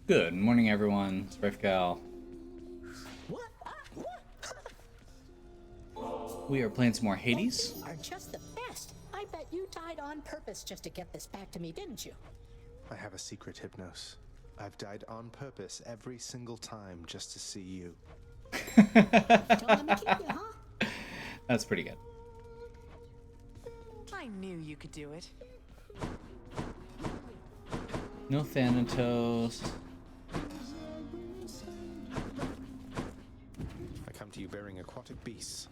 Good morning, everyone. It's Rifgal. We are playing some more Hades. You are just the best. I bet you died on purpose just to get this back to me, didn't you? I have a secret, Hypnos. I've died on purpose every single time just to see you. Don't let me keep you, huh? That's pretty good. I knew you could do it. No Thanatos. I come to you bearing aquatic beasts.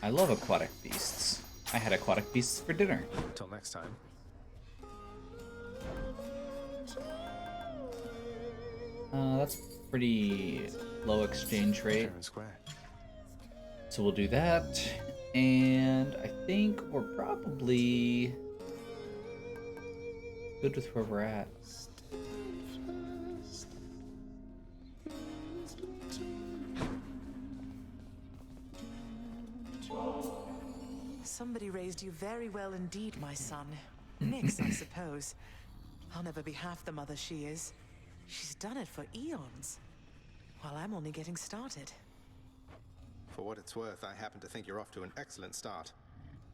I love aquatic beasts. I had aquatic beasts for dinner. Till next time. That's pretty low exchange rate. Fair and square. So we'll do that. And I think we're probably good with where we're at. Somebody raised you very well indeed, my son. Nyx, I suppose. I'll never be half the mother she is. She's done it for eons, while I'm only getting started. For what it's worth, I happen to think you're off to an excellent start.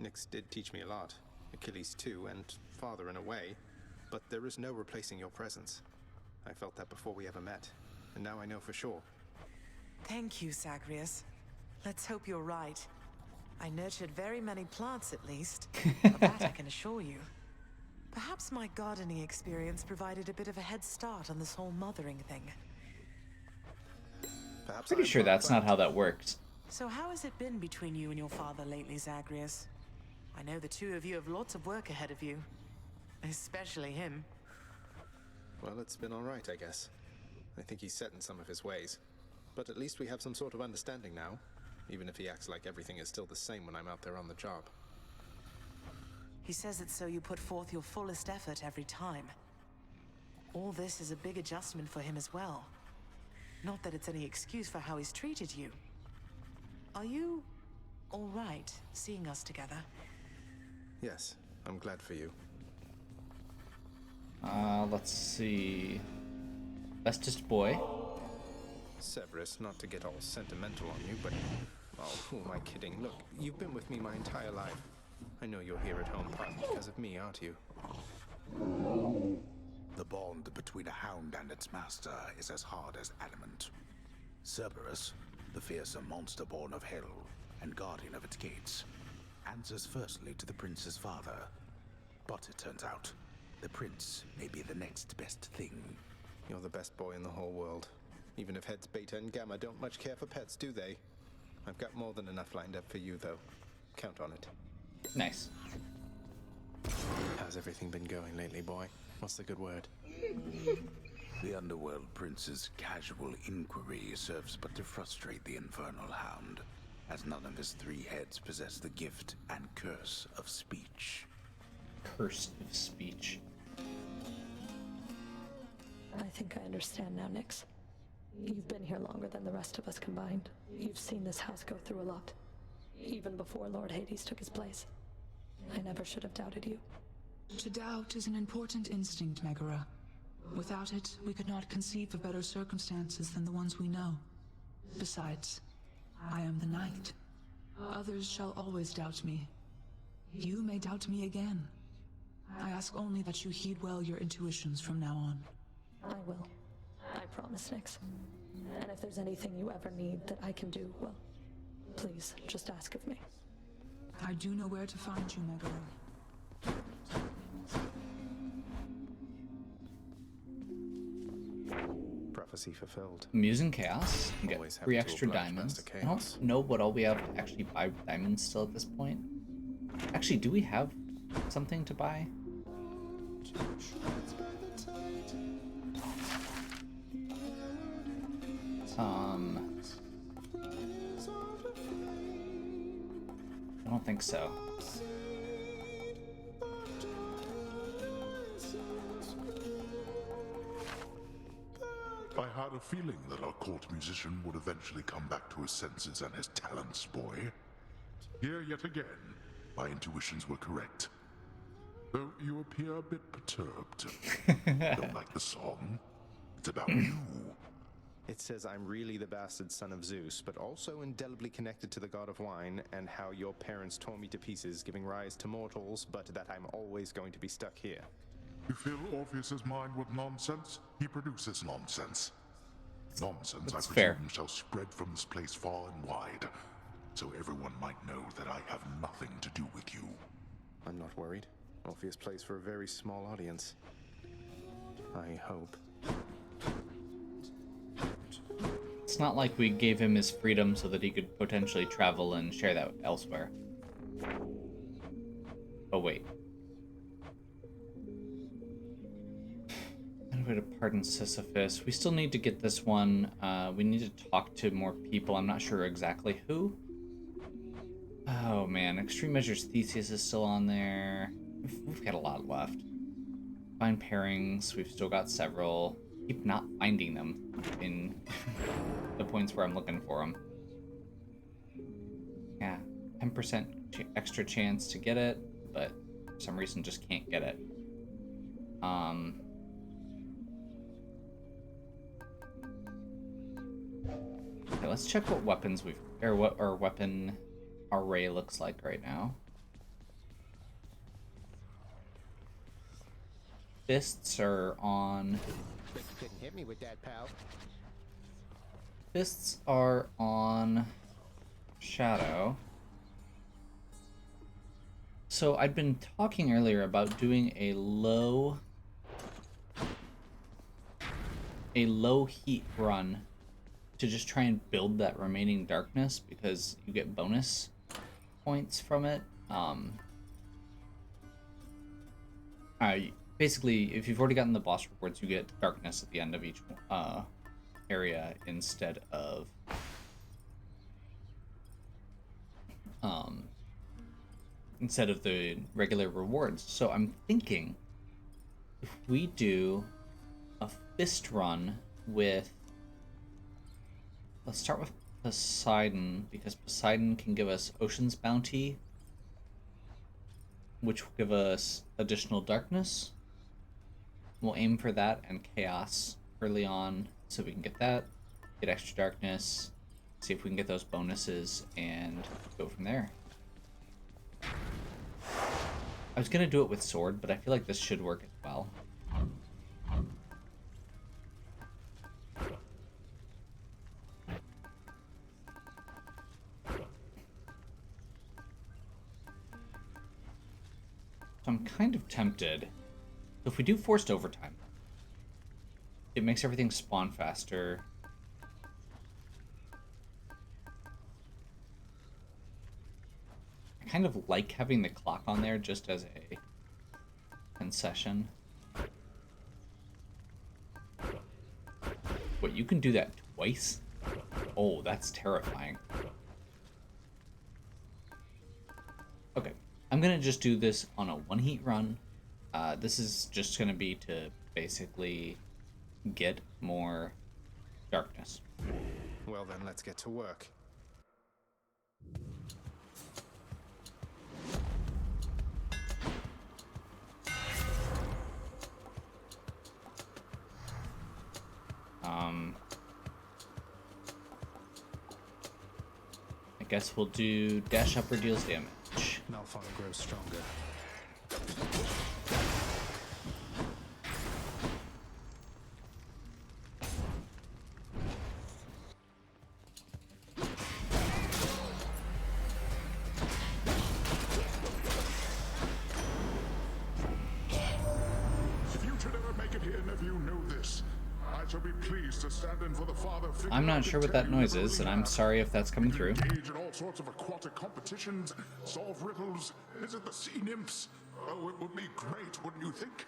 Nyx did teach me a lot. Achilles too, and father in a way. But there is no replacing your presence. I felt that before we ever met, and now I know for sure. Thank you, Zagreus. Let's hope you're right. I nurtured very many plants, at least. Of that I can assure you. Perhaps my gardening experience provided a bit of a head start on this whole mothering thing. Perhaps Pretty I'm sure that's not right. how that works. So how has it been between you and your father lately, Zagreus? I know the two of you have lots of work ahead of you. Especially him. Well, it's been all right, I guess. I think he's set in some of his ways. But at least we have some sort of understanding now, even if he acts like everything is still the same when I'm out there on the job. He says it so you put forth your fullest effort every time. All this is a big adjustment for him as well. Not that it's any excuse for how he's treated you. Are you all right seeing us together? Yes, I'm glad for you. Let's see. Bestest boy. Severus, not to get all sentimental on you, but... Oh, who am I kidding? Look, you've been with me my entire life. I know you're here at home partly because of me, aren't you? The bond between a hound and its master is as hard as adamant. Cerberus, the fearsome monster born of hell and guardian of its gates, answers firstly to the prince's father. But it turns out, the prince may be the next best thing. You're the best boy in the whole world. Even if heads Beta and Gamma don't much care for pets, do they? I've got more than enough lined up for you, though. Count on it. Nice. How's everything been going lately, boy? What's the good word? The Underworld Prince's casual inquiry serves but to frustrate the Infernal Hound, as none of his three heads possess the gift and curse of speech. Curse of speech. I think I understand now, Nyx. You've been here longer than the rest of us combined. You've seen this house go through a lot. Even before Lord Hades took his place. I never should have doubted you. To doubt is an important instinct, Megara. Without it, we could not conceive of better circumstances than the ones we know. Besides, I am the knight. Others shall always doubt me. You may doubt me again. I ask only that you heed well your intuitions from now on. I will. I promise, Nyx. And if there's anything you ever need that I can do, well, please, just ask of me. I do know where to find you, Megara. Prophecy fulfilled. Amusing Chaos. You get Always have 3 to extra oblige diamonds. Master I Chaos. don't know what I'll be able to actually buy with diamonds still at this point. Actually, do we have something to buy? I don't think so. I had a feeling that our court musician would eventually come back to his senses and his talents, boy. Here yet again, my intuitions were correct. Though you appear a bit perturbed. Don't like the song? It's just about you. It says I'm really the bastard son of Zeus, but also indelibly connected to the god of wine, and how your parents tore me to pieces, giving rise to mortals, but that I'm always going to be stuck here. You fill Orpheus's mind with nonsense, he produces nonsense. Nonsense, That's I fair. presume, shall spread from this place far and wide, so everyone might know that I have nothing to do with you. I'm not worried. Orpheus plays for a very small audience. I hope. It's not like we gave him his freedom so that he could potentially travel and share that elsewhere. Oh, wait. And way to pardon Sisyphus. We still need to get this one. We need to talk to more people. I'm not sure exactly who. Oh, man. Extreme Measures Theseus is still on there. We've got a lot left. Find pairings. We've still got several. Keep not finding them in the points where I'm looking for them. Yeah, 10% extra chance to get it, but for some reason just can't get it. Okay, let's check what weapons what our weapon array looks like right now. Fists are on. Bet you couldn't hit me with that, pal. Fists are on Shadow. So I'd been talking earlier about doing a low heat run to just try and build that remaining darkness, because you get bonus points from it. Basically, if you've already gotten the boss rewards, you get darkness at the end of each area instead of the regular rewards. So I'm thinking if we do a fist run with, let's start with Poseidon, because Poseidon can give us Ocean's Bounty, which will give us additional darkness. We'll aim for that and Chaos early on so we can get that, get extra darkness, see if we can get those bonuses, and go from there. I was going to do it with sword, but I feel like this should work as well. So I'm kind of tempted. If we do forced overtime, it makes everything spawn faster. I kind of like having the clock on there just as a concession. Wait, you can do that twice? Oh, that's terrifying. Okay, I'm gonna just do this on a one heat run. This is just gonna be to basically get more darkness. Well then, let's get to work. I guess we'll do dash upper deals damage. Malphite grows stronger. If you should ever make it here, nephew, know this. I shall be pleased to stand in for the father figure. I'm not I can sure what tell that you noise never is, and really I'm have. sorry if that's coming through. Engage in all sorts of aquatic competitions, solve riddles. Is it the sea nymphs? Oh, it would be great, wouldn't you think?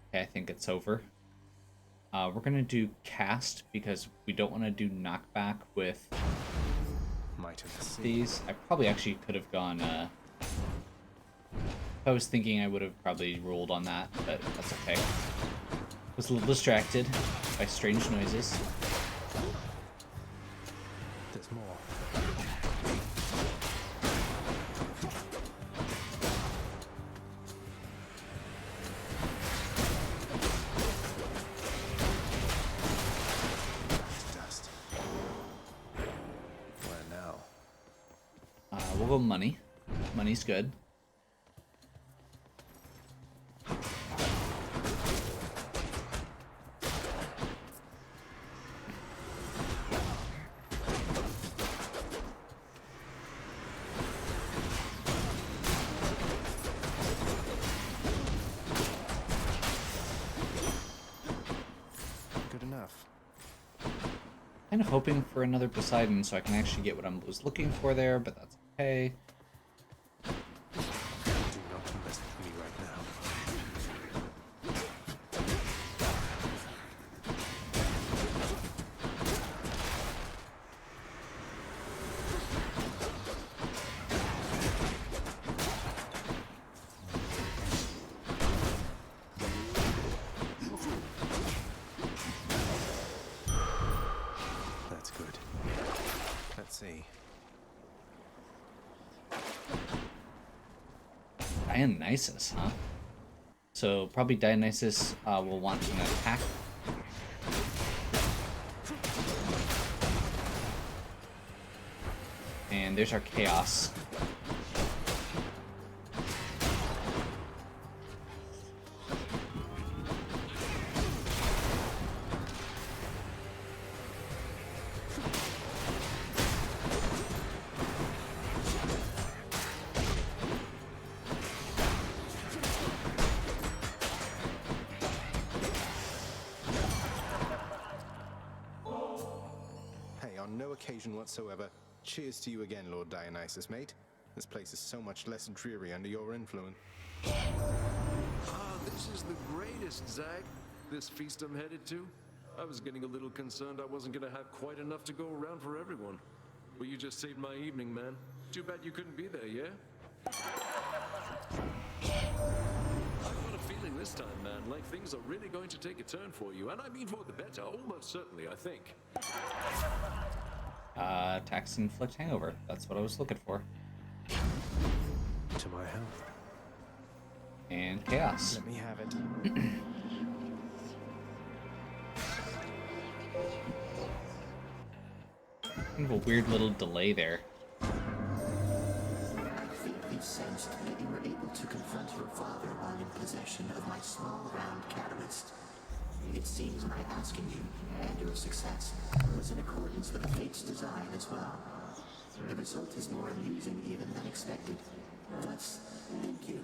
Okay, I think it's over. We're gonna do cast because we don't want to do knockback with Might of the sea. these. I probably actually could have gone. If I was thinking, I would have probably rolled on that, but that's okay. Was a little distracted by strange noises. There's more. We'll go money. Money's good. Good enough. Kind of hoping for another Poseidon so I can actually get what I was looking for there, but that's okay. Do not mess with me right now. That's good. Let's see. Dionysus, huh? So probably Dionysus will want an attack. And there's our chaos. Hey, on no occasion whatsoever. Cheers to you again, Lord Dionysus, mate. This place is so much less dreary under your influence. Ah, this is the greatest, Zag. This feast I'm headed to. I was getting a little concerned I wasn't gonna have quite enough to go around for everyone. Well, you just saved my evening, man. Too bad you couldn't be there, yeah? I've got a feeling this time, man, like things are really going to take a turn for you, and I mean for the better, almost certainly, I think. Tax inflict hangover. That's what I was looking for. To my health. And chaos. Let me have it. Kind of a weird little delay there. It sensed that you were able to confront your father while in possession of my small round catalyst. It seems my asking you, and your success, was in accordance with the Fate's design as well. The result is more amusing even than expected. Thus, thank you.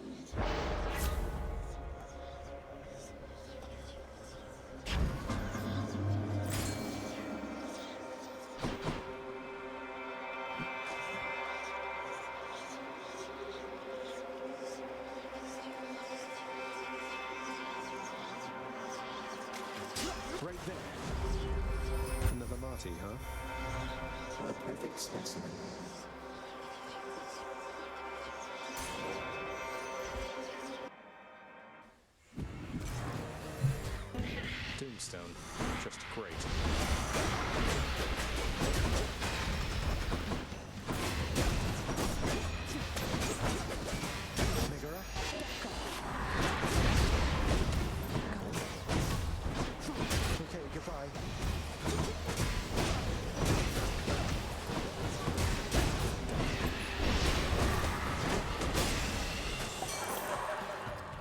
Right there. Another Marty, huh? A perfect specimen. Tombstone. Just great. Megara? Okay, goodbye.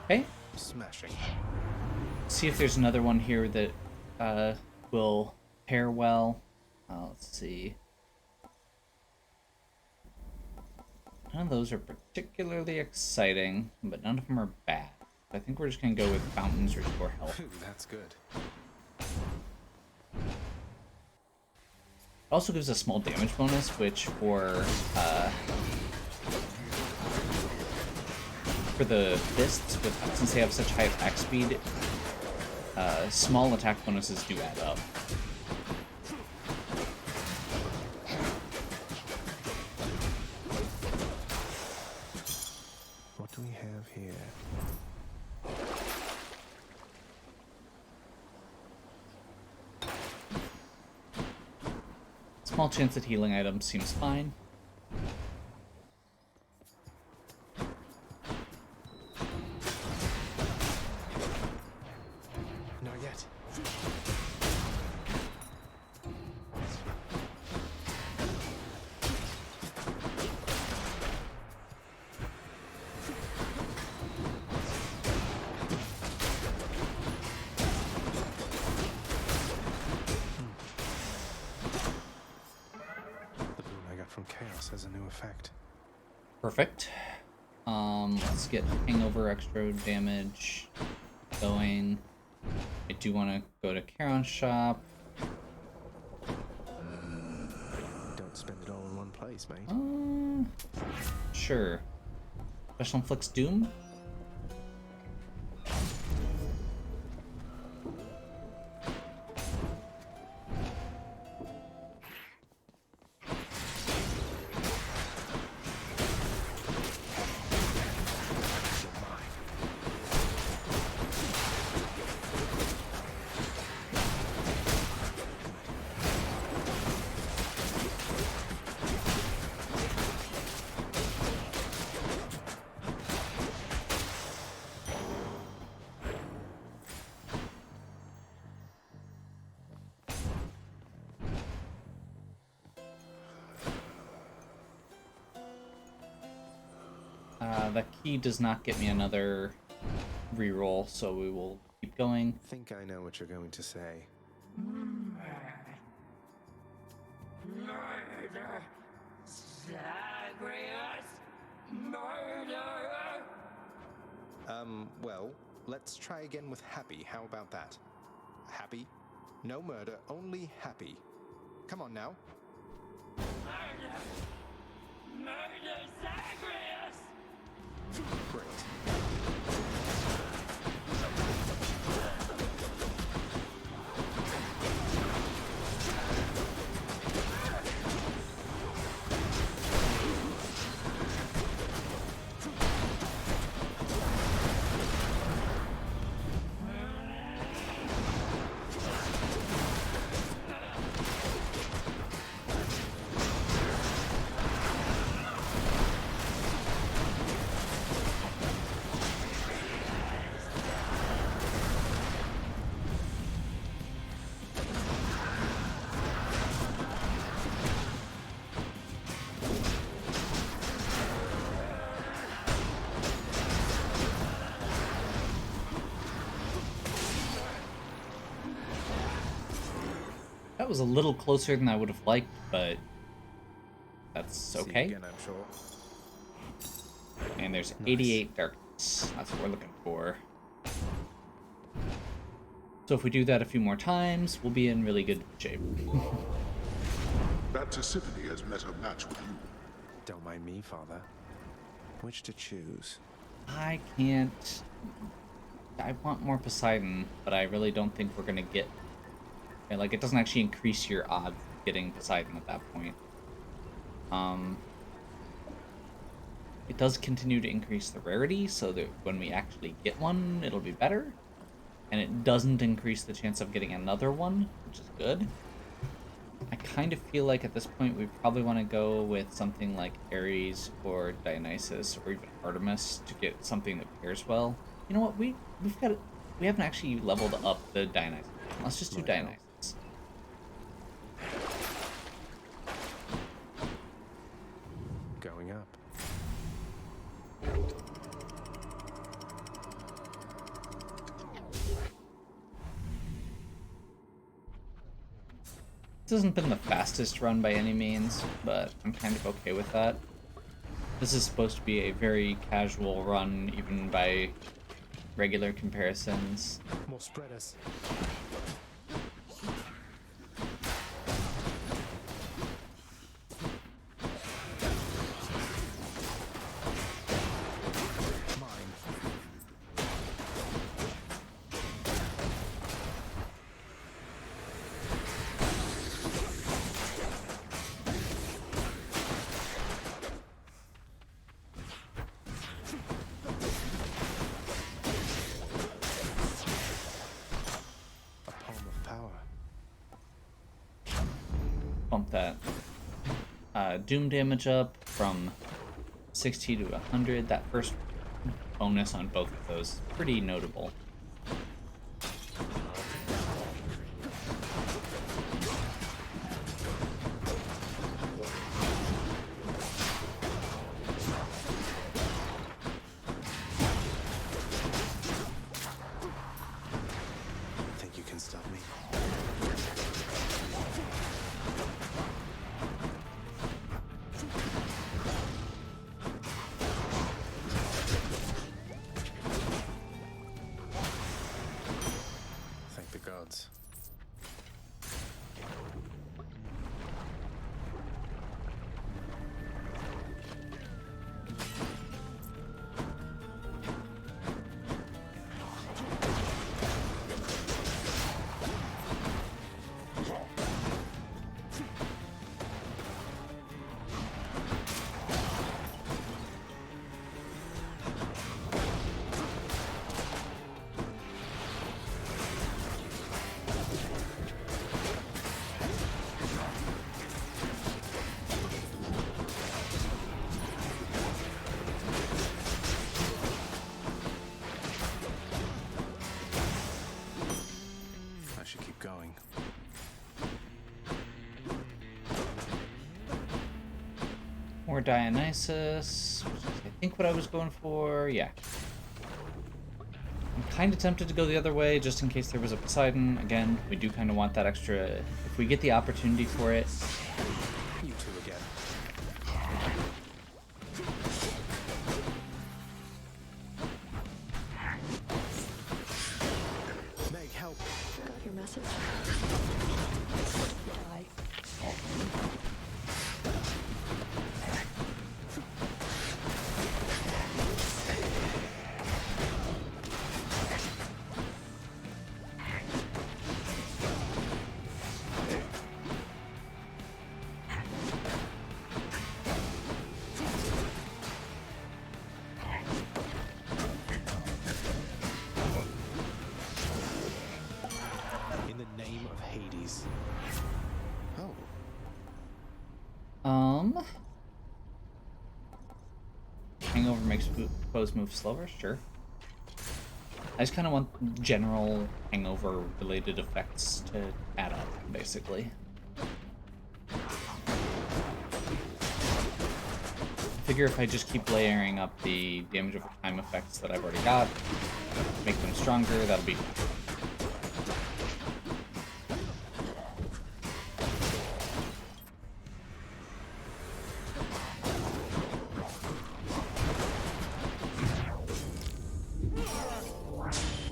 Okay. Smashing. See if there's another one here that will pair well. Let's see. None of those are particularly exciting, but none of them are bad. I think we're just going to go with fountains restore health. Ooh, that's good. Also gives a small damage bonus, which for the fists, since they have such high attack speed, small attack bonuses do add up. What do we have here? Small chance at healing items seems fine. Not yet. as a new effect. Perfect. Let's get Hangover extra damage going. I do want to go to Charon's shop. Don't spend it all in one place, mate. Sure. Special Inflicts Doom? The key does not get me another reroll, so we will keep going. Think I know what you're going to say. Murder! Zagreus! Murder! Well, let's try again with happy. How about that? Happy? No murder, only happy. Come on now. Murder! Murder Zagreus! Great. That was a little closer than I would have liked, but that's okay. See you again, I'm sure. And there's 88 darkness. That's what we're looking for. So if we do that a few more times, we'll be in really good shape. That Tisiphone has met a match with you. Don't mind me, Father. Which to choose? I can't... I want more Poseidon, but I really don't think we're gonna get... Like, it doesn't actually increase your odds of getting Poseidon at that point. It does continue to increase the rarity, so that when we actually get one, it'll be better. And it doesn't increase the chance of getting another one, which is good. I kind of feel like at this point we probably want to go with something like Ares or Dionysus or even Artemis to get something that pairs well. You know what? We haven't actually leveled up the Dionysus. Let's just do Dionysus. Going up. This hasn't been the fastest run by any means, but I'm kind of okay with that. This is supposed to be a very casual run, even by regular comparisons. More spreaders. Bump that Doom damage up from 60 to 100. That first bonus on both of those, pretty notable. Think you can stop me? More Dionysus, which is, I think, what I was going for. Yeah. I'm kind of tempted to go the other way, just in case there was a Poseidon. Again, we do kind of want that extra... If we get the opportunity for it. You two again. Meg, help. Got your message? Die. In the name of Hades. Oh. Hangover makes foes move slower? Sure. I just kind of want general hangover-related effects to add up, basically. I figure if I just keep layering up the damage over time effects that I've already got, make them stronger, that'll be fine.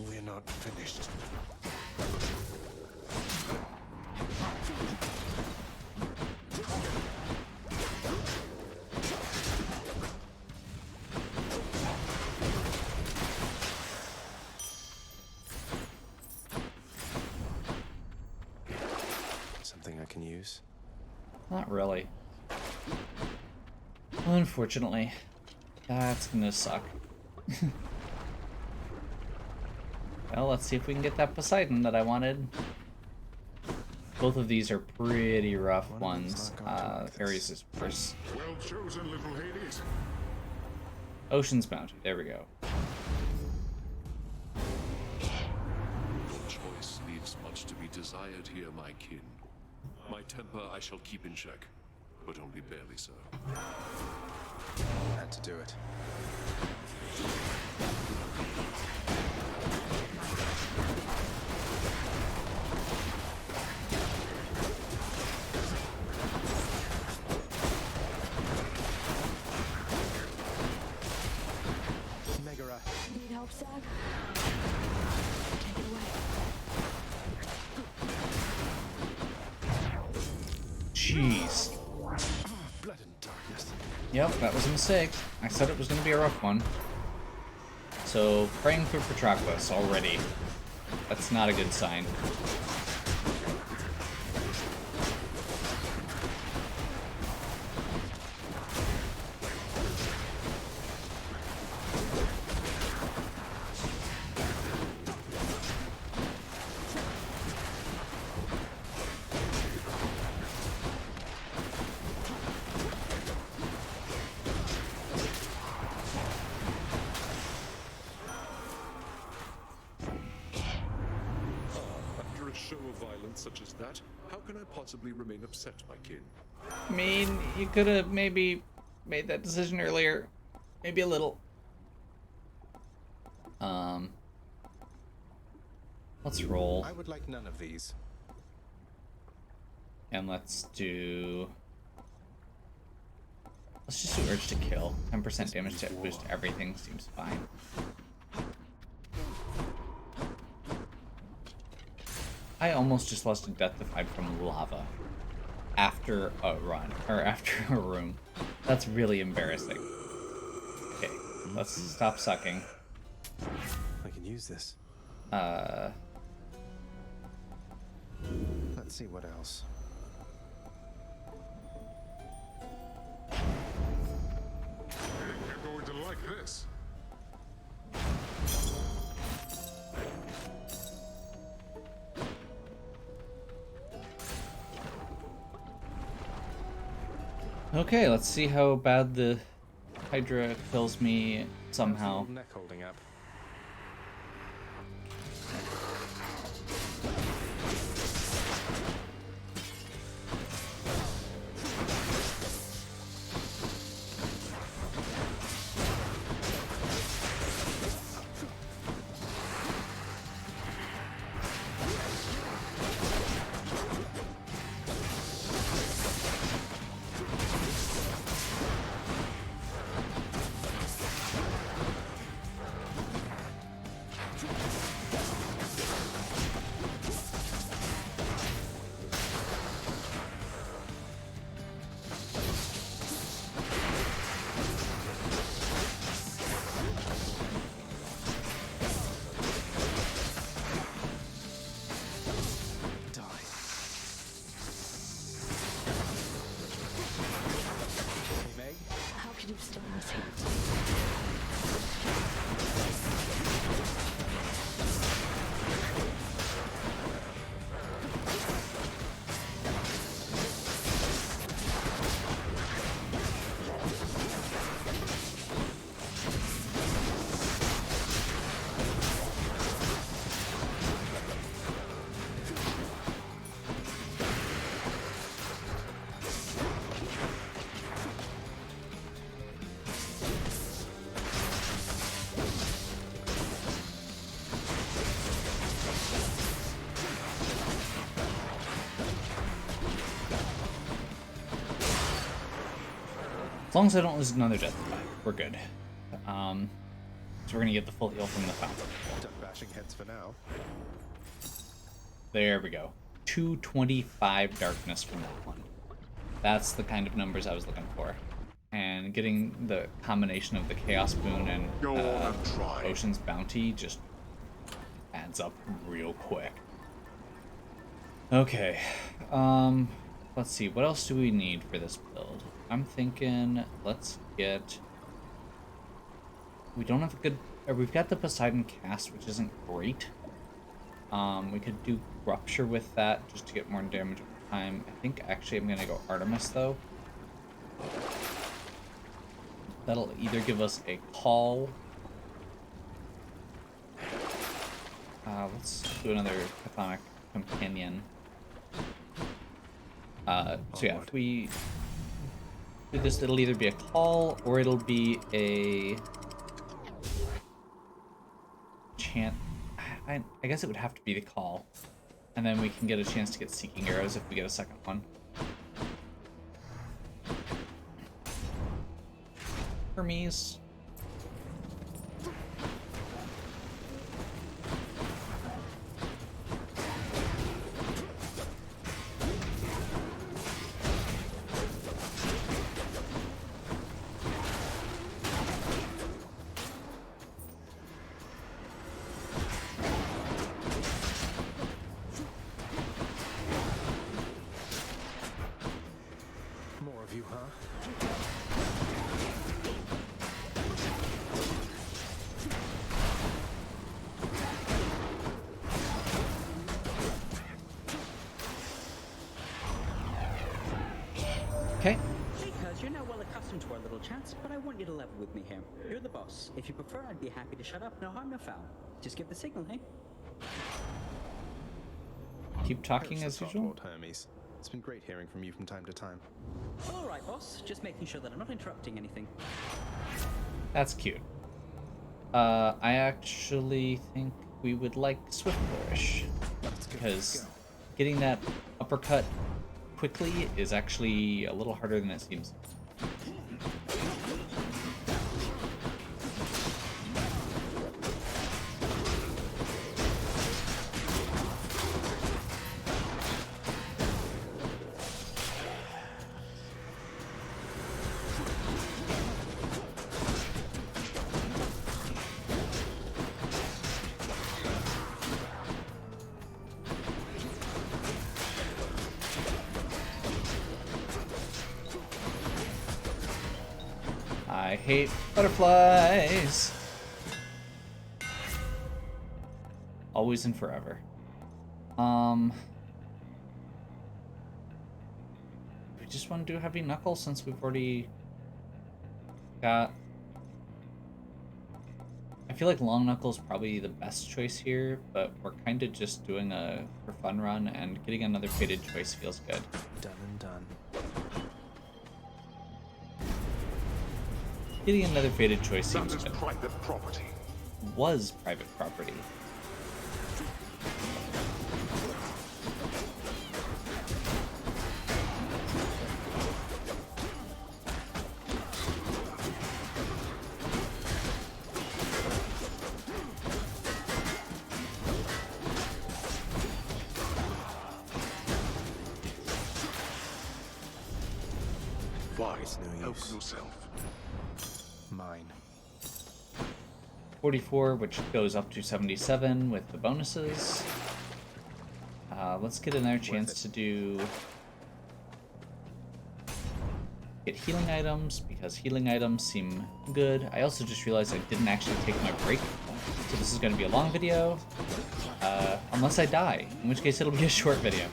We're not finished. Something I can use? Not really. Unfortunately. That's gonna suck. Well, let's see if we can get that Poseidon that I wanted. Both of these are pretty rough ones. Ares is worse. Well chosen, little Hades. Ocean's Bounty. There we go. Your choice leaves much to be desired here, my kin. My temper I shall keep in check, but only barely so. Had to do it. Megara. Need help, Zag? Take it away. Jeez. Blood and darkness. Yep, that was a mistake. I said it was going to be a rough one. So, praying for Patroclus already. That's not a good sign. After a show of violence such as that, how can I possibly remain upset, my kin? I mean, you could have maybe made that decision earlier. Maybe a little. Let's roll. I would like none of these. And let's do... Let's just do Urge to Kill. 10% damage to boost everything seems fine. I almost just lost a Deathified from lava. After a run. Or after a room. That's really embarrassing. Okay, let's stop sucking. I can use this. Let's see what else. You're going to like this. Okay, let's see how bad the Hydra kills me somehow. Neck holding up. could you still miss him? As long as I don't lose another death by, we're good. So we're gonna get the full heal from the fountain. Done bashing heads for now. There we go. 225 darkness from that one. That's the kind of numbers I was looking for. And getting the combination of the Chaos Boon and Ocean's Bounty just adds up real quick. Okay. Let's see. What else do we need for this build? I'm thinking let's get... We don't have a good... We've got the Poseidon cast, which isn't great. We could do Rupture with that just to get more damage over time. I think actually I'm going to go Artemis, though. That'll either give us a call. Let's do another Chthonic Companion. So yeah, if we do this, it'll either be a call or it'll be a chance. I guess it would have to be the call, and then we can get a chance to get Seeking Arrows if we get a second one. Hermes. More of you, huh? Okay. Hey, cuz, you're now well accustomed to our little chats, but I want you to level with me here. You're the boss. If you prefer, I'd be happy to shut up. No harm, no foul. Just give the signal, hey? Keep talking as usual. Lord Hermes. It's been great hearing from you from time to time. All right, boss. Just making sure that I'm not interrupting anything. That's cute. I actually think we would like Swift Flourish, because getting that uppercut quickly is actually a little harder than it seems. I hate butterflies. Always and forever. We just want to do Heavy Knuckle since we've already got... I feel like Long Knuckle is probably the best choice here, but we're kind of just doing a for fun run, and getting another Fated Choice feels good. Done and done. Getting another Fated Choice seems good. Private property. Was private property. It's no use. Help yourself. Mine. 44, which goes up to 77 with the bonuses. Let's get another chance to do get healing items because healing items seem good. I also just realized I didn't actually take my break, so this is going to be a long video, unless I die, in which case it'll be a short video.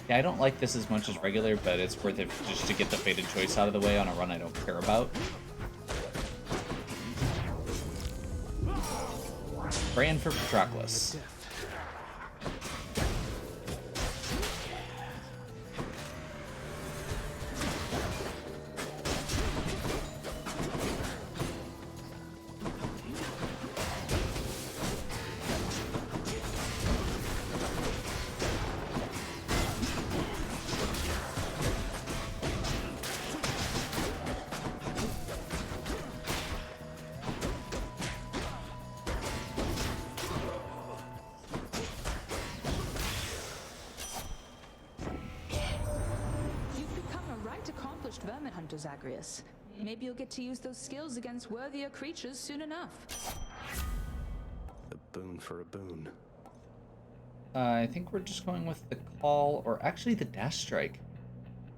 Yeah, I don't like this as much as regular, but it's worth it just to get the Fated Choice out of the way on a run I don't care about. Brand for Patroclus. Vermin hunter, Zagreus. Maybe you'll get to use those skills against worthier creatures soon enough. A boon for a boon. I think we're just going with the call, or actually the dash strike.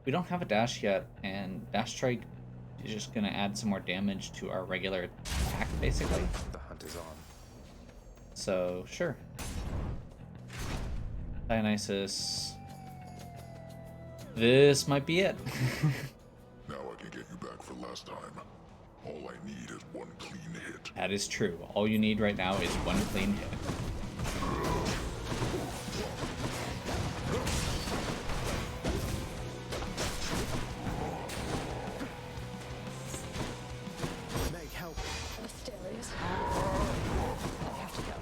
We don't have a dash yet, and dash strike is just going to add some more damage to our regular attack, basically. The hunt is on. So, sure. Dionysus. This might be it. Now I can get you back for last time. All I need is one clean hit. That is true. All you need right now is one clean hit. Meg, help! Asterius. I have to go.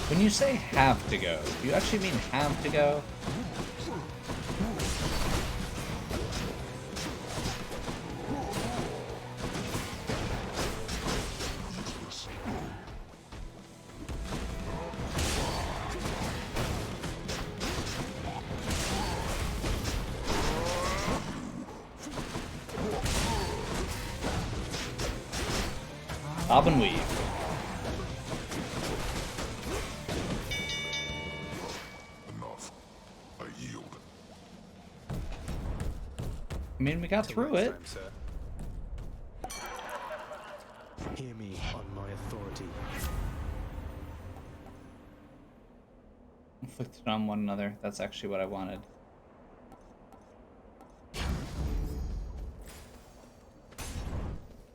When you say have to go, do you actually mean have to go? Bob and weave. Enough. I yield. I mean, we got through it. Hear me on my authority. Inflicted on one another. That's actually what I wanted.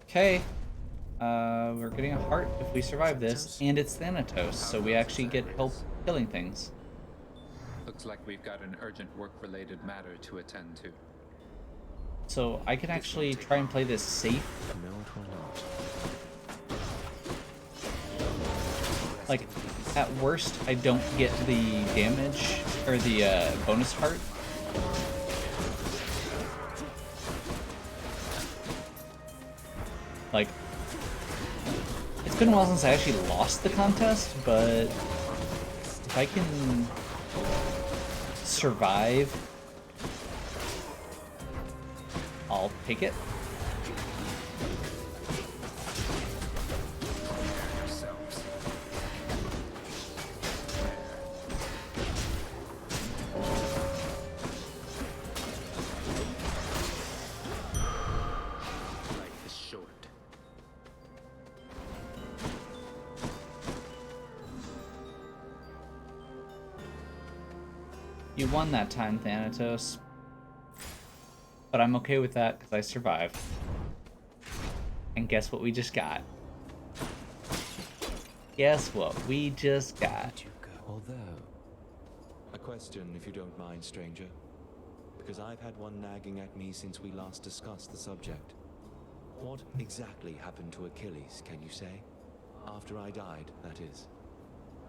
Okay. We're getting a heart if we survive this, and it's Thanatos, so we actually get help killing things. Looks like we've got an urgent work-related matter to attend to. So I can actually try and play this safe. No, it will not. Like, at worst, I don't get the damage, or the bonus heart. Like, it's been a while since I actually lost the contest, but if I can survive, I'll take it. Life is short. You won that time, Thanatos. But I'm okay with that because I survived. And guess what we just got? Guess what we just got? Although, a question if you don't mind, stranger. Because I've had one nagging at me since we last discussed the subject. What exactly happened to Achilles, can you say? After I died, that is.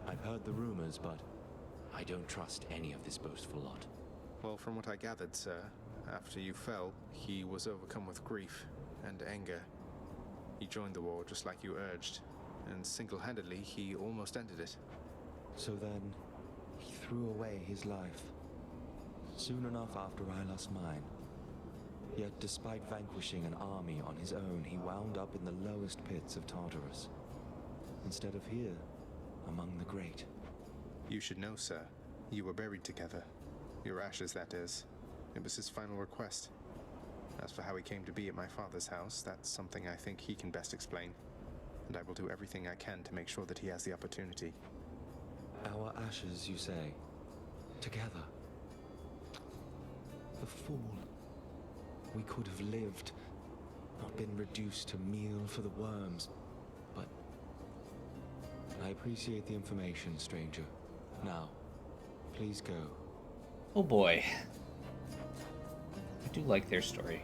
I've heard the rumors, but I don't trust any of this boastful lot. Well, from what I gathered, sir, after you fell, he was overcome with grief and anger. He joined the war just like you urged, and single-handedly he almost ended it. So then, he threw away his life. Soon enough after I lost mine. Yet despite vanquishing an army on his own, he wound up in the lowest pits of Tartarus, instead of here, among the great. You should know, sir. You were buried together. Your ashes, that is. It was his final request. As for how he came to be at my father's house, that's something I think he can best explain. And I will do everything I can to make sure that he has the opportunity. Our ashes, you say? Together? The fool. We could have lived, not been reduced to meal for the worms. But I appreciate the information, stranger. Now, please go. Oh boy. I do like their story.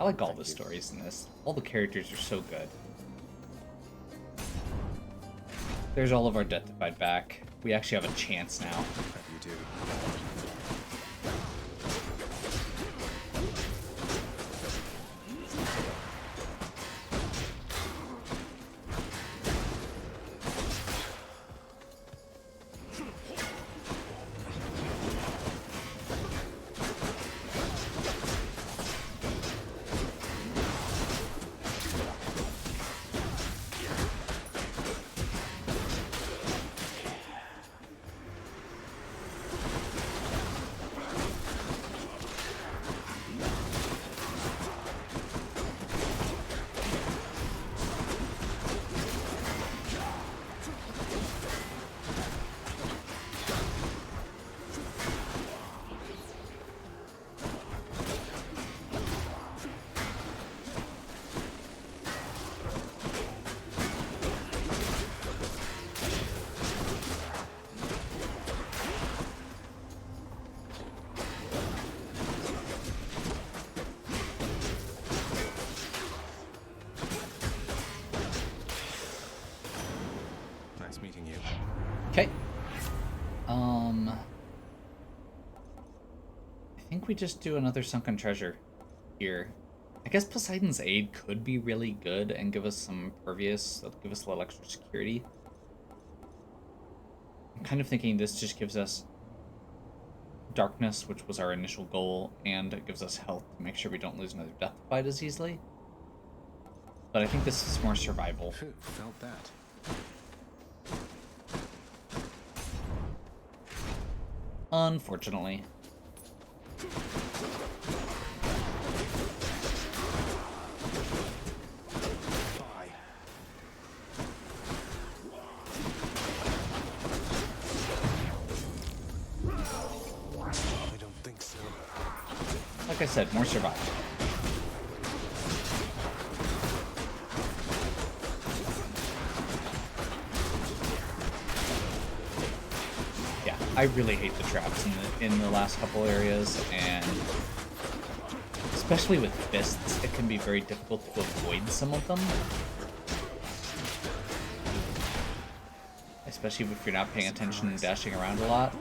I like all the stories in this. All the characters are so good. There's all of our Deathified back. We actually have a chance now. You do. Meeting you. Okay. I think we just do another sunken treasure here. I guess Poseidon's Aid could be really good and give us some impervious, that'll give us a little extra security. I'm kind of thinking this just gives us darkness, which was our initial goal, and it gives us health to make sure we don't lose another Deathified as easily. But I think this is more survival. Phew, felt that. Unfortunately. I don't think so. Like I said, more survival. I really hate the traps in the last couple areas, and especially with fists, it can be very difficult to avoid some of them. Especially if you're not paying attention and dashing around a lot.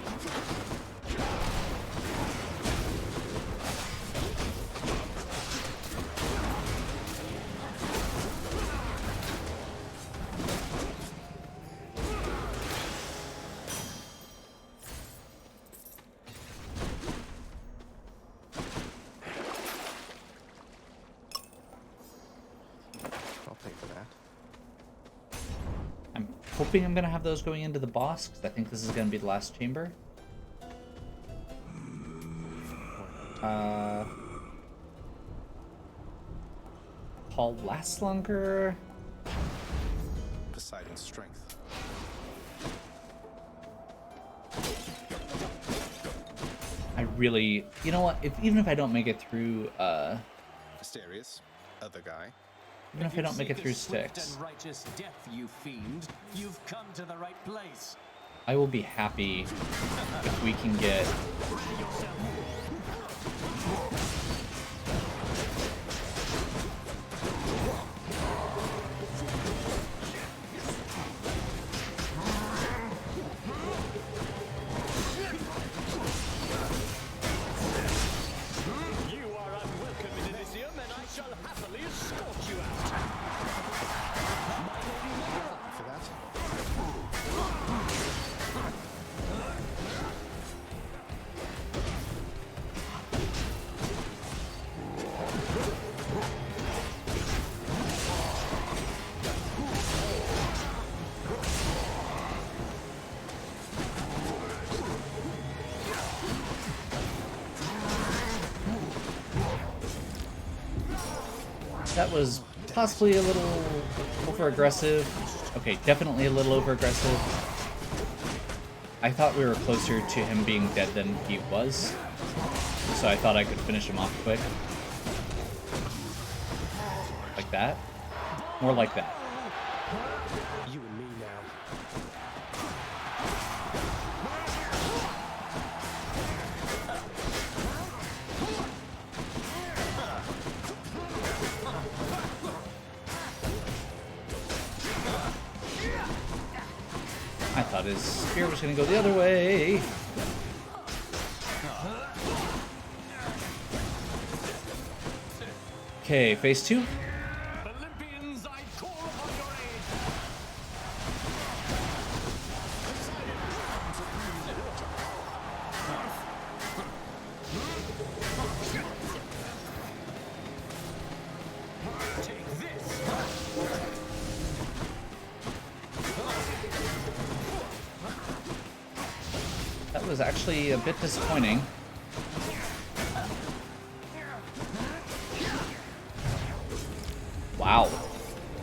Hoping I'm gonna have those going into the boss, because I think this is gonna be the last chamber. Paul lasts longer. Poseidon's strength. I really, you know what? Even if I don't make it through, Asterius, other guy. Even if I don't make it through Styx, and righteous death, you fiend, you've come to the right place. I will be happy if we can get. That was possibly a little over-aggressive. Okay, definitely a little over-aggressive. I thought we were closer to him being dead than he was, so I thought I could finish him off quick. Like that. More like that. You and me now. I thought his spear was gonna go the other way. Okay, phase 2. Olympians, I call upon your aid. Take this. That was actually a bit disappointing. Wow.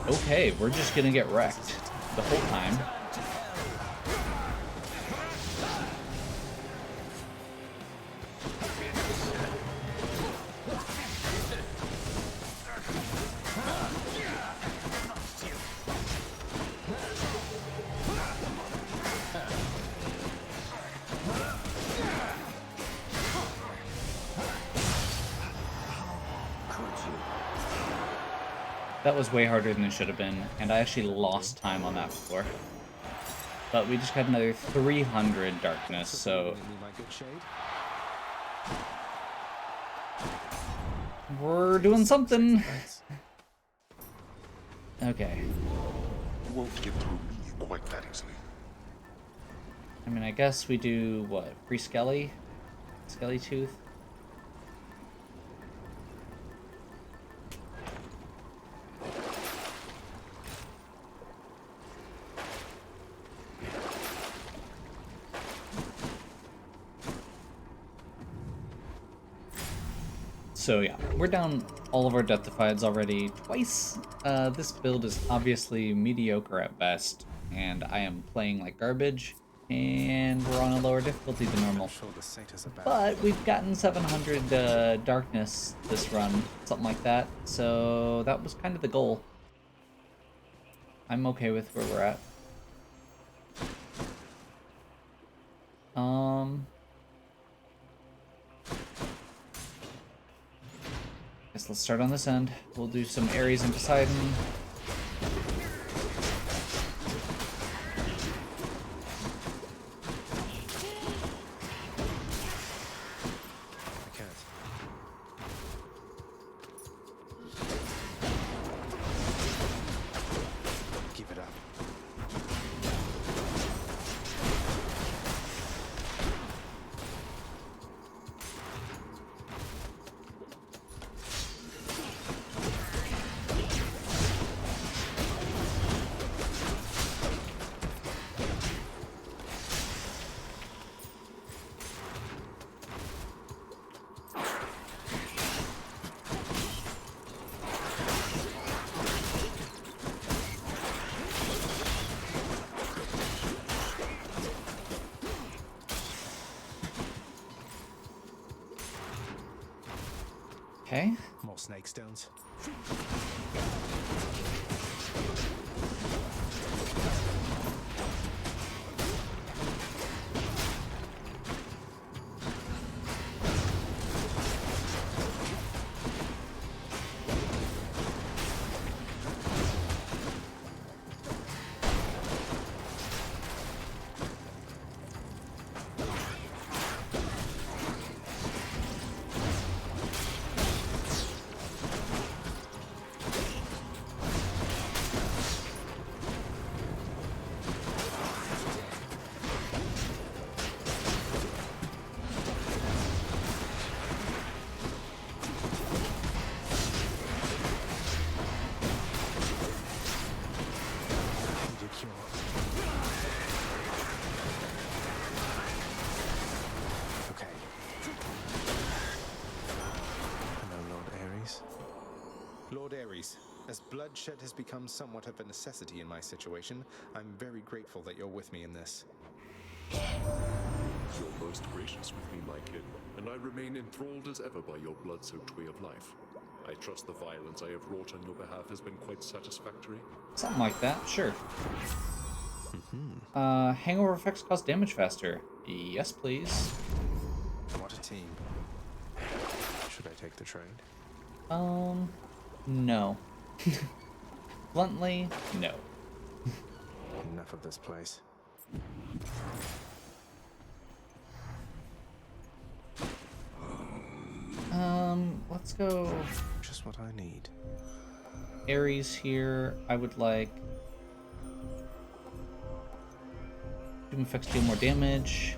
Okay, we're just gonna get wrecked the whole time. That was way harder than it should have been, and I actually lost time on that floor. But we just got another 300 darkness, so we're doing something. Okay. You won't get through me quite that easily. I mean, I guess we do, what, free Skelly? Skelly Tooth? So yeah, we're down all of our Deathifieds already twice. This build is obviously mediocre at best, and I am playing like garbage, and we're on a lower difficulty than normal. But we've gotten 700 darkness this run, something like that, so that was kind of the goal. I'm okay with where we're at. Guess let's start on this end. We'll do some Ares and Poseidon. I can't. Keep it up. Okay. More snake stones. worries. As bloodshed has become somewhat of a necessity in my situation, I'm very grateful that you're with me in this. You're most gracious with me, my kin, and I remain enthralled as ever by your blood-soaked way of life. I trust the violence I have wrought on your behalf has been quite satisfactory. Something like that, sure. Hangover effects cause damage faster. Yes, please. What a team. Should I take the trade? No. Bluntly, no. Enough of this place. Let's go. Just what I need. Ares here. I would like Doom effects deal more damage.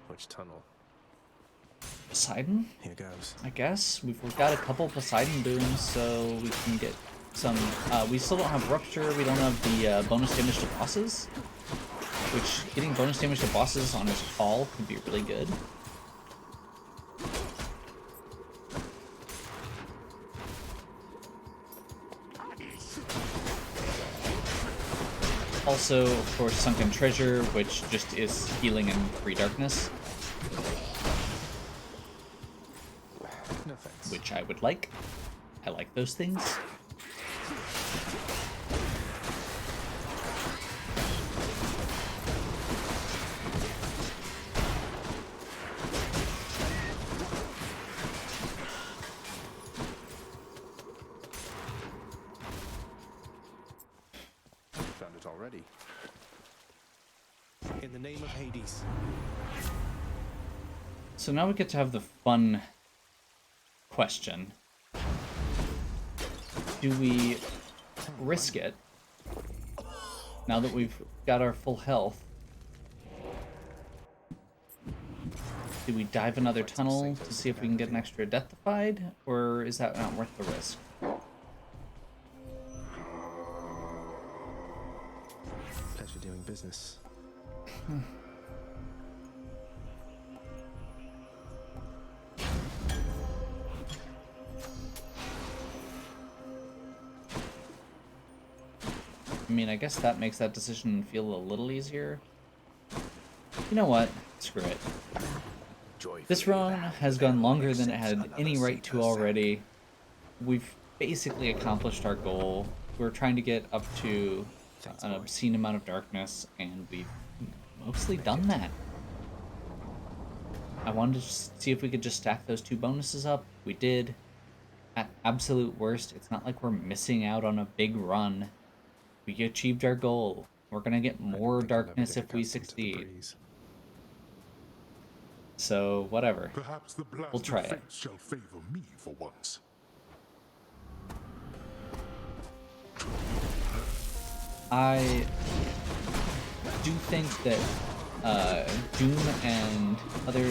Which tunnel? Poseidon? Here goes. I guess. We've got a couple Poseidon booms, so we can get some... we still don't have Rupture, we don't have the bonus damage to bosses. Which, getting bonus damage to bosses on his call could be really good. Also, of course, Sunken Treasure, which just is healing and free darkness. No thanks. Which I would like. I like those things. Found it already. In the name of Hades. So now we get to have the fun question. Do we risk it now that we've got our full health? Do we dive another tunnel to see if we can get an extra deathified, or is that not worth the risk? Pleasure doing business. I mean, I guess that makes that decision feel a little easier. You know what? Screw it. This run has gone longer than it had any right to already. We've basically accomplished our goal. We're trying to get up to an obscene amount of darkness, and we've mostly done that. I wanted to see if we could just stack those two bonuses up. We did. At absolute worst, it's not like we're missing out on a big run. We achieved our goal. We're gonna get more darkness if we succeed. So, whatever. Perhaps the blast We'll try of it. fate shall favor me for once. I do think that Doom and other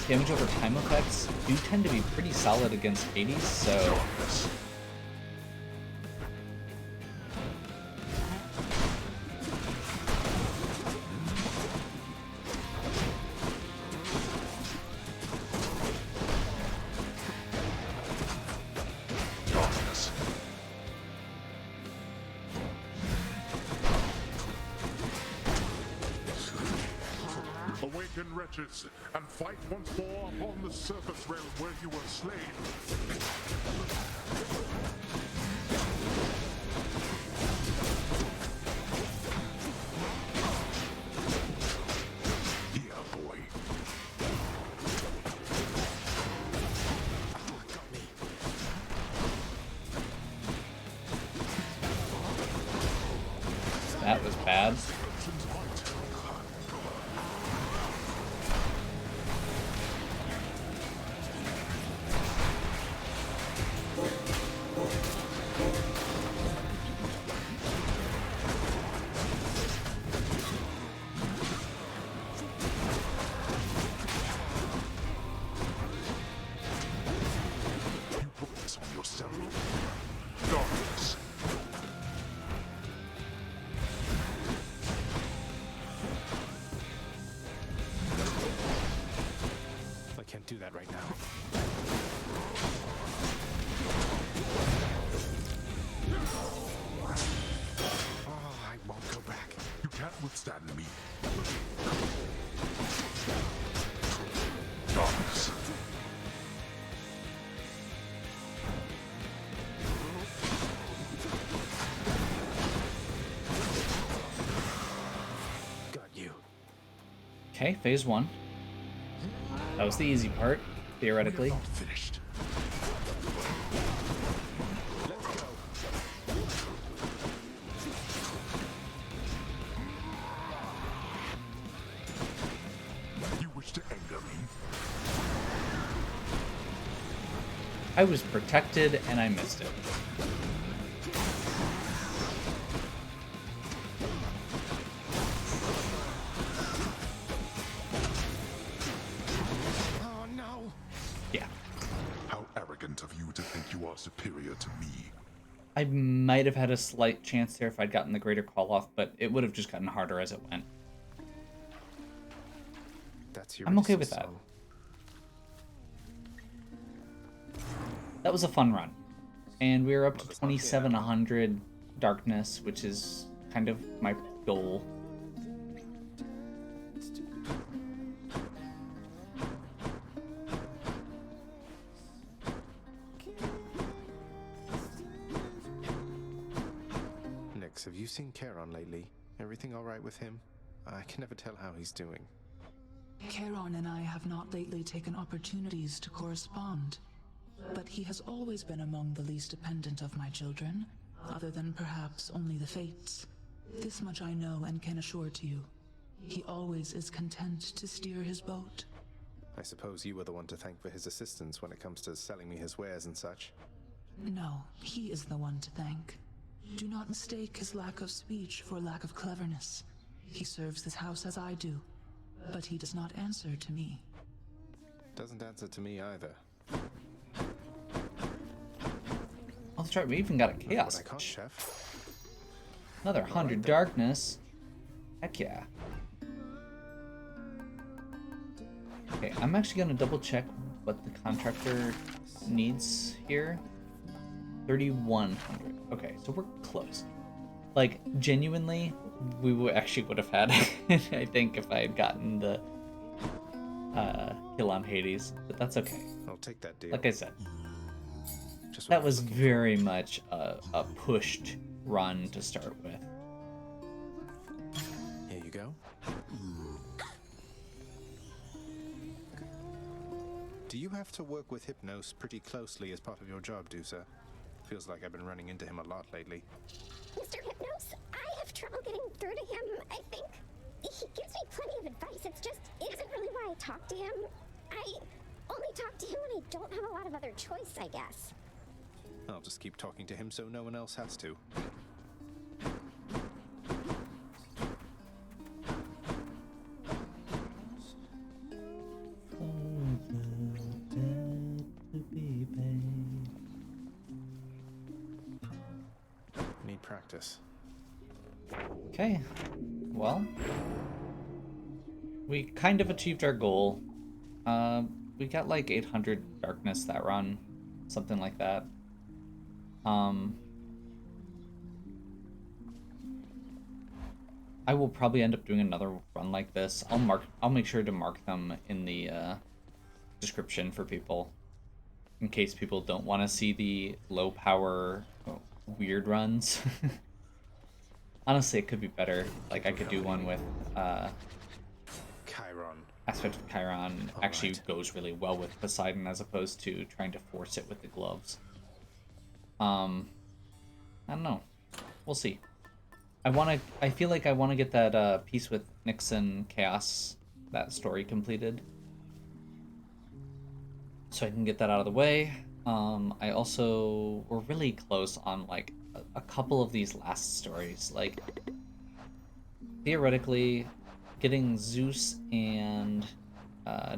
damage over time effects do tend to be pretty solid against Hades, so... Awaken, wretches, and fight once more upon the surface realm where you were slain. Yeah, boy. That was bad. You put this on yourself. Darkness. understand me. Darkness. Got you. Okay, phase 1. That was the easy part, theoretically. Not finished. Let's go. You wish to anger me? I was protected and I missed it. Oh no. Yeah. How arrogant of you to think you are superior to me. I might have had a slight chance there if I'd gotten the greater call off, but it would have just gotten harder as it went. That's your I'm okay with that. song. That was a fun run. And we were up to 2700 darkness, which is kind of my goal. Nix, have you seen Charon lately? Everything alright with him? I can never tell how he's doing. Charon and I have not lately taken opportunities to correspond, but he has always been among the least dependent of my children, other than perhaps only the fates. This much I know and can assure to you. He always is content to steer his boat. I suppose you were the one to thank for his assistance when it comes to selling me his wares and such. No, he is the one to thank. Do not mistake his lack of speech for lack of cleverness. He serves this house as I do, but he does not answer to me. Doesn't answer to me either. Oh, that's right, we even got a chaos. What I caught, Chef. Another 100 darkness. Heck yeah. Okay, I'm actually gonna double check what the contractor needs here. 3100. Okay, so we're close. Like, genuinely, we actually would have had it, I think, if I had gotten the kill on Hades, but that's okay. I'll take that deal. Like I said, Just that was very much a pushed run to start with. Here you go. Do you have to work with Hypnos pretty closely as part of your job, Dusa? Feels like I've been running into him a lot lately. Mr. Hypnos, I have trouble getting through to him, I think. He gives me plenty of advice, it isn't really why I talk to him. I only talk to him when I don't have a lot of other choice, I guess. I'll just keep talking to him so no one else has to. Need practice. Okay, well, we kind of achieved our goal. We got like 800 darkness that run, something like that. I will probably end up doing another run like this. I'll make sure to mark them in the description for people, in case people don't want to see the low power weird runs. Honestly, it could be better. Like, I could do one with Chiron. Aspect of Chiron actually goes really well with Poseidon as opposed to trying to force it with the gloves. I don't know. We'll see. I feel like I want to get that piece with Nixon Chaos, that story completed, so I can get that out of the way. We're really close on like a couple of these last stories. Like, theoretically, getting Zeus and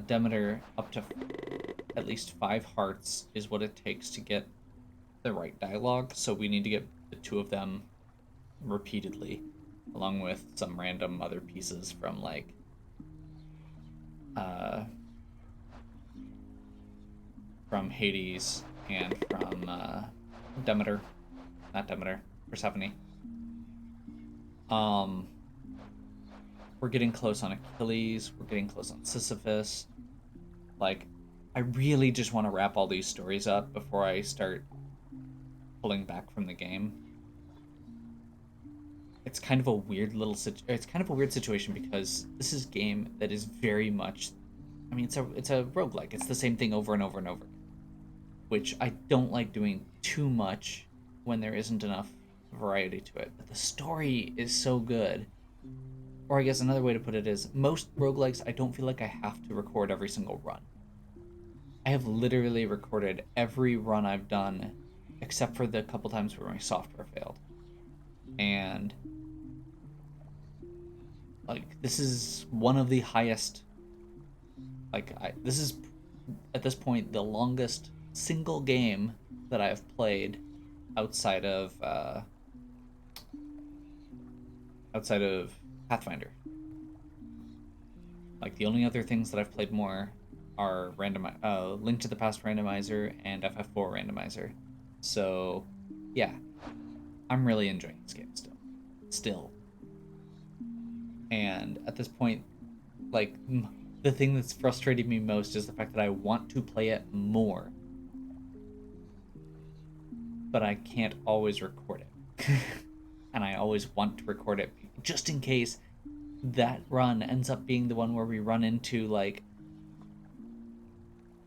Demeter up to at least 5 hearts is what it takes to get the right dialogue, so we need to get the 2 of them repeatedly, along with some random other pieces from like from Hades and from Demeter, not Demeter, Persephone. We're getting close on Achilles. We're getting close on Sisyphus. Like, I really just want to wrap all these stories up before I start pulling back from the game. It's kind of a weird situation because this is a game that is very much, I mean, it's a roguelike. It's the same thing over and over and over, which I don't like doing too much when there isn't enough variety to it. But the story is so good. Or I guess another way to put it is, most roguelikes, I don't feel like I have to record every single run. I have literally recorded every run I've done, except for the couple times where my software failed. And like, this is one of the highest, like, this is, at this point, the longest single game that I've played outside of Pathfinder. Like, the only other things that I've played more are Link to the Past Randomizer and FF4 Randomizer. So, yeah, I'm really enjoying this game still. And at this point, like, the thing that's frustrating me most is the fact that I want to play it more, but I can't always record it. And I always want to record it just in case that run ends up being the one where we run into, like,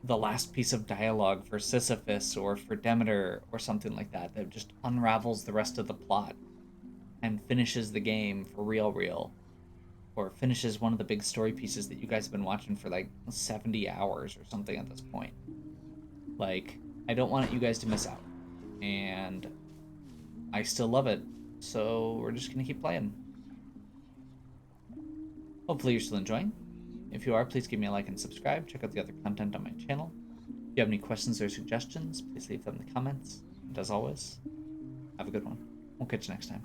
the last piece of dialogue for Sisyphus or for Demeter or something like that just unravels the rest of the plot and finishes the game for real, or finishes one of the big story pieces that you guys have been watching for like 70 hours or something at this point. Like, I don't want you guys to miss out, and I still love it, so we're just gonna keep playing. Hopefully you're still enjoying. If you are, please give me a like and subscribe. Check out the other content on my channel. If you have any questions or suggestions, please leave them in the comments. And as always, have a good one. We'll catch you next time.